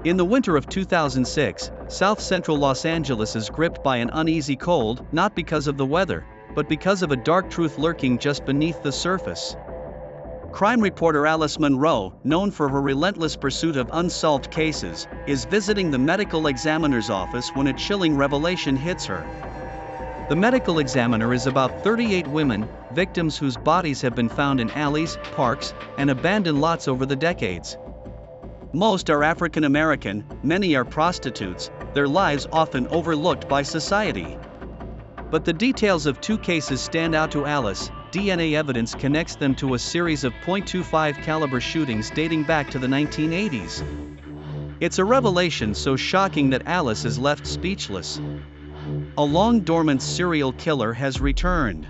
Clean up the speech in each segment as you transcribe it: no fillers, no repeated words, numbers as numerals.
In the winter of 2006, south-central Los Angeles is gripped by an uneasy cold, not because of the weather, but because of a dark truth lurking just beneath the surface. Crime reporter Alice Munro, known for her relentless pursuit of unsolved cases, is visiting the medical examiner's office when a chilling revelation hits her. The medical examiner is about 38 women, victims whose bodies have been found in alleys, parks, and abandoned lots over the decades. Most are African American, many are prostitutes, their lives often overlooked by society. But the details of 2 cases stand out to Alice. DNA evidence connects them to a series of .25 caliber shootings dating back to the 1980s. It's a revelation so shocking that Alice is left speechless. A long-dormant serial killer has returned.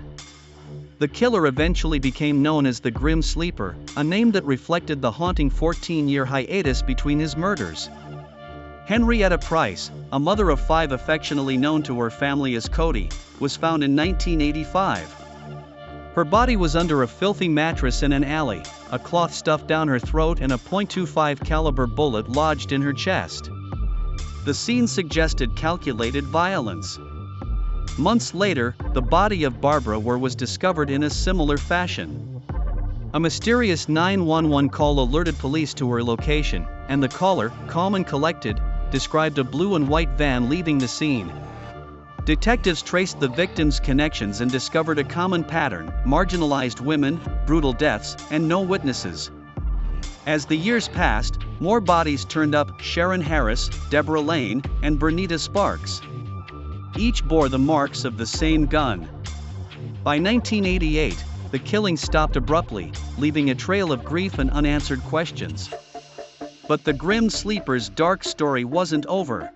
The killer eventually became known as the Grim Sleeper, a name that reflected the haunting 14-year hiatus between his murders. Henrietta Price, a mother of 5 affectionately known to her family as Cody, was found in 1985. Her body was under a filthy mattress in an alley, a cloth stuffed down her throat and a .25 caliber bullet lodged in her chest. The scene suggested calculated violence. Months later, the body of Barbara Ware was discovered in a similar fashion. A mysterious 911 call alerted police to her location, and the caller, calm and collected, described a blue and white van leaving the scene. Detectives traced the victims' connections and discovered a common pattern: marginalized women, brutal deaths, and no witnesses. As the years passed, more bodies turned up: Sharon Harris, Deborah Lane, and Bernita Sparks. Each bore the marks of the same gun. By 1988, the killing stopped abruptly, leaving a trail of grief and unanswered questions. But the Grim Sleeper's dark story wasn't over.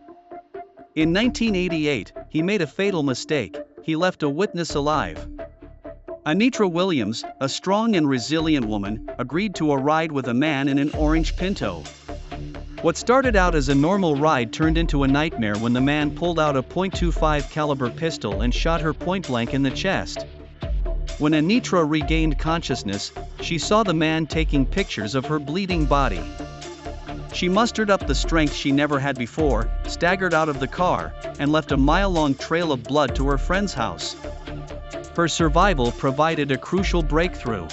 In 1988, he made a fatal mistake: he left a witness alive. Anitra Williams, a strong and resilient woman, agreed to a ride with a man in an orange Pinto. What started out as a normal ride turned into a nightmare when the man pulled out a .25 caliber pistol and shot her point-blank in the chest. When Anitra regained consciousness, she saw the man taking pictures of her bleeding body. She mustered up the strength she never had before, staggered out of the car, and left a mile-long trail of blood to her friend's house. Her survival provided a crucial breakthrough.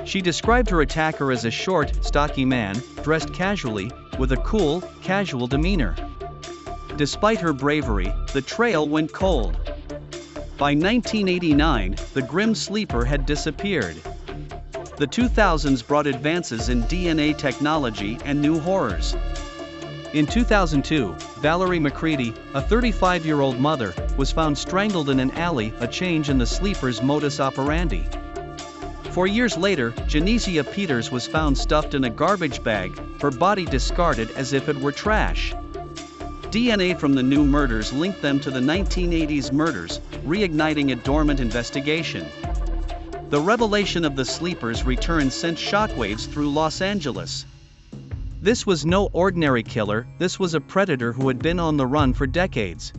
She described her attacker as a short, stocky man, dressed casually, with a cool, casual demeanor. Despite her bravery, the trail went cold. By 1989, the Grim Sleeper had disappeared. The 2000s brought advances in DNA technology and new horrors. In 2002, Valerie McCready, a 35-year-old mother, was found strangled in an alley, a change in the sleeper's modus operandi. 4 years later, Genesia Peters was found stuffed in a garbage bag, her body discarded as if it were trash. DNA from the new murders linked them to the 1980s murders, reigniting a dormant investigation. The revelation of the sleeper's return sent shockwaves through Los Angeles. This was no ordinary killer, this was a predator who had been on the run for decades.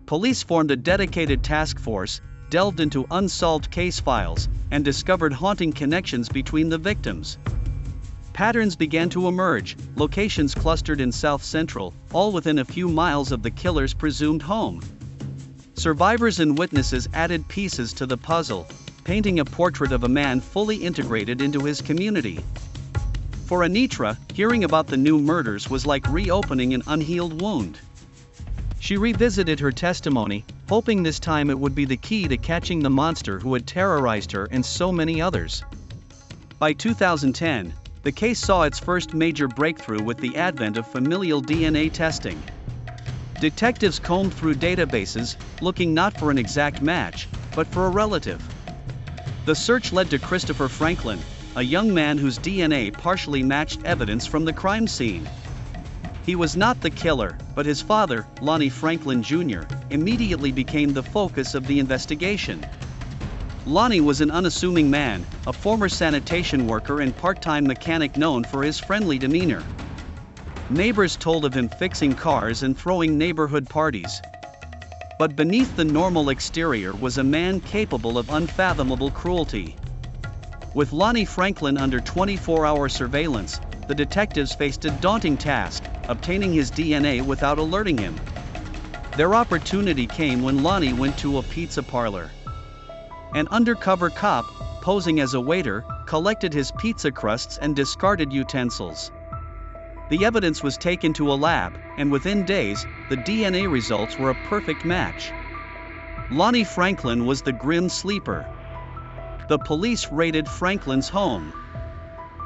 Police formed a dedicated task force, delved into unsolved case files, and discovered haunting connections between the victims. Patterns began to emerge, locations clustered in South Central, all within a few miles of the killer's presumed home. Survivors and witnesses added pieces to the puzzle, painting a portrait of a man fully integrated into his community. For Anitra, hearing about the new murders was like reopening an unhealed wound. She revisited her testimony, hoping this time it would be the key to catching the monster who had terrorized her and so many others. By 2010, the case saw its first major breakthrough with the advent of familial DNA testing. Detectives combed through databases, looking not for an exact match, but for a relative. The search led to Christopher Franklin, a young man whose DNA partially matched evidence from the crime scene. He was not the killer, but his father, Lonnie Franklin Jr., immediately became the focus of the investigation. Lonnie was an unassuming man, a former sanitation worker and part-time mechanic known for his friendly demeanor. Neighbors told of him fixing cars and throwing neighborhood parties. But beneath the normal exterior was a man capable of unfathomable cruelty. With Lonnie Franklin under 24-hour surveillance, the detectives faced a daunting task: obtaining his DNA without alerting him. Their opportunity came when Lonnie went to a pizza parlor. An undercover cop, posing as a waiter, collected his pizza crusts and discarded utensils. The evidence was taken to a lab, and within days, the DNA results were a perfect match. Lonnie Franklin was the grim sleeper. The police raided Franklin's home.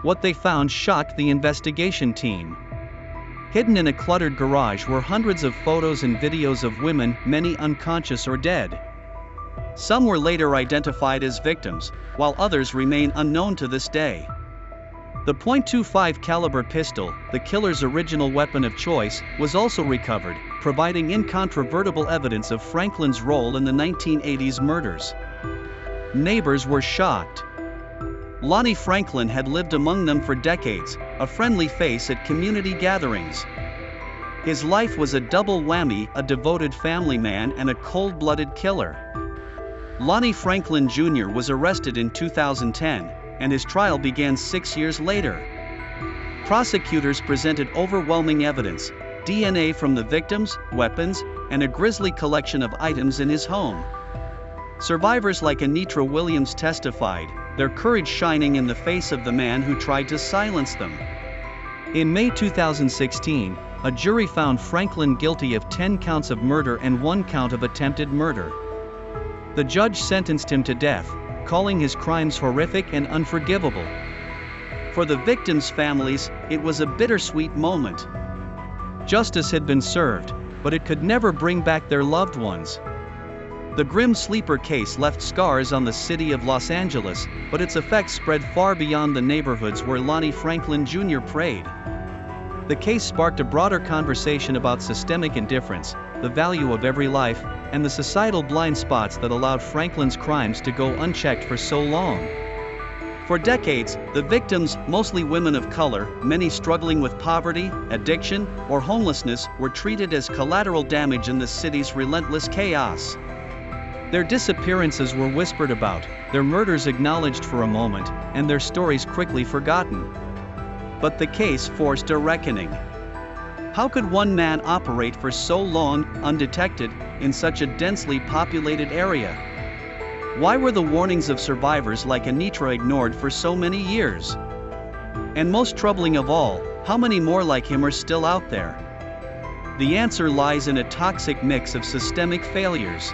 What they found shocked the investigation team. Hidden in a cluttered garage were hundreds of photos and videos of women, many unconscious or dead. Some were later identified as victims, while others remain unknown to this day. The .25 caliber pistol, the killer's original weapon of choice, was also recovered, providing incontrovertible evidence of Franklin's role in the 1980s murders. Neighbors were shocked. Lonnie Franklin had lived among them for decades, a friendly face at community gatherings. His life was a double whammy: a devoted family man and a cold-blooded killer. Lonnie Franklin Jr. was arrested in 2010, and his trial began 6 years later. Prosecutors presented overwhelming evidence: DNA from the victims, weapons, and a grisly collection of items in his home. Survivors like Anitra Williams testified, their courage shining in the face of the man who tried to silence them. In May 2016, a jury found Franklin guilty of 10 counts of murder and 1 count of attempted murder. The judge sentenced him to death, calling his crimes horrific and unforgivable. For the victims' families, it was a bittersweet moment. Justice had been served, but it could never bring back their loved ones. The grim sleeper case left scars on the city of Los Angeles, but its effects spread far beyond the neighborhoods where Lonnie Franklin Jr. prayed. The case sparked a broader conversation about systemic indifference, the value of every life, and the societal blind spots that allowed Franklin's crimes to go unchecked for so long. For decades, the victims, mostly women of color, many struggling with poverty, addiction, or homelessness, were treated as collateral damage in the city's relentless chaos. Their disappearances were whispered about, their murders acknowledged for a moment, and their stories quickly forgotten. But the case forced a reckoning. How could one man operate for so long, undetected, in such a densely populated area? Why were the warnings of survivors like Anitra ignored for so many years? And most troubling of all, how many more like him are still out there? The answer lies in a toxic mix of systemic failures.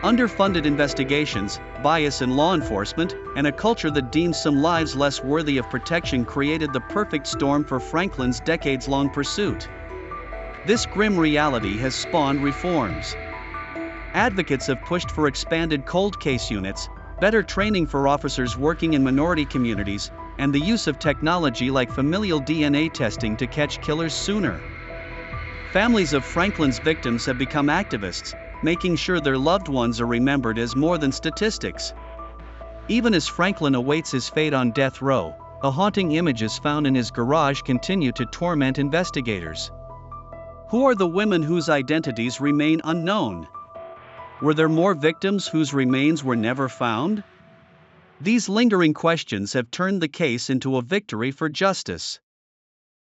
Underfunded investigations, bias in law enforcement, and a culture that deems some lives less worthy of protection created the perfect storm for Franklin's decades-long pursuit. This grim reality has spawned reforms. Advocates have pushed for expanded cold case units, better training for officers working in minority communities, and the use of technology like familial DNA testing to catch killers sooner. Families of Franklin's victims have become activists, making sure their loved ones are remembered as more than statistics. Even as Franklin awaits his fate on death row, the haunting images found in his garage continue to torment investigators. Who are the women whose identities remain unknown? Were there more victims whose remains were never found? These lingering questions have turned the case into a victory for justice.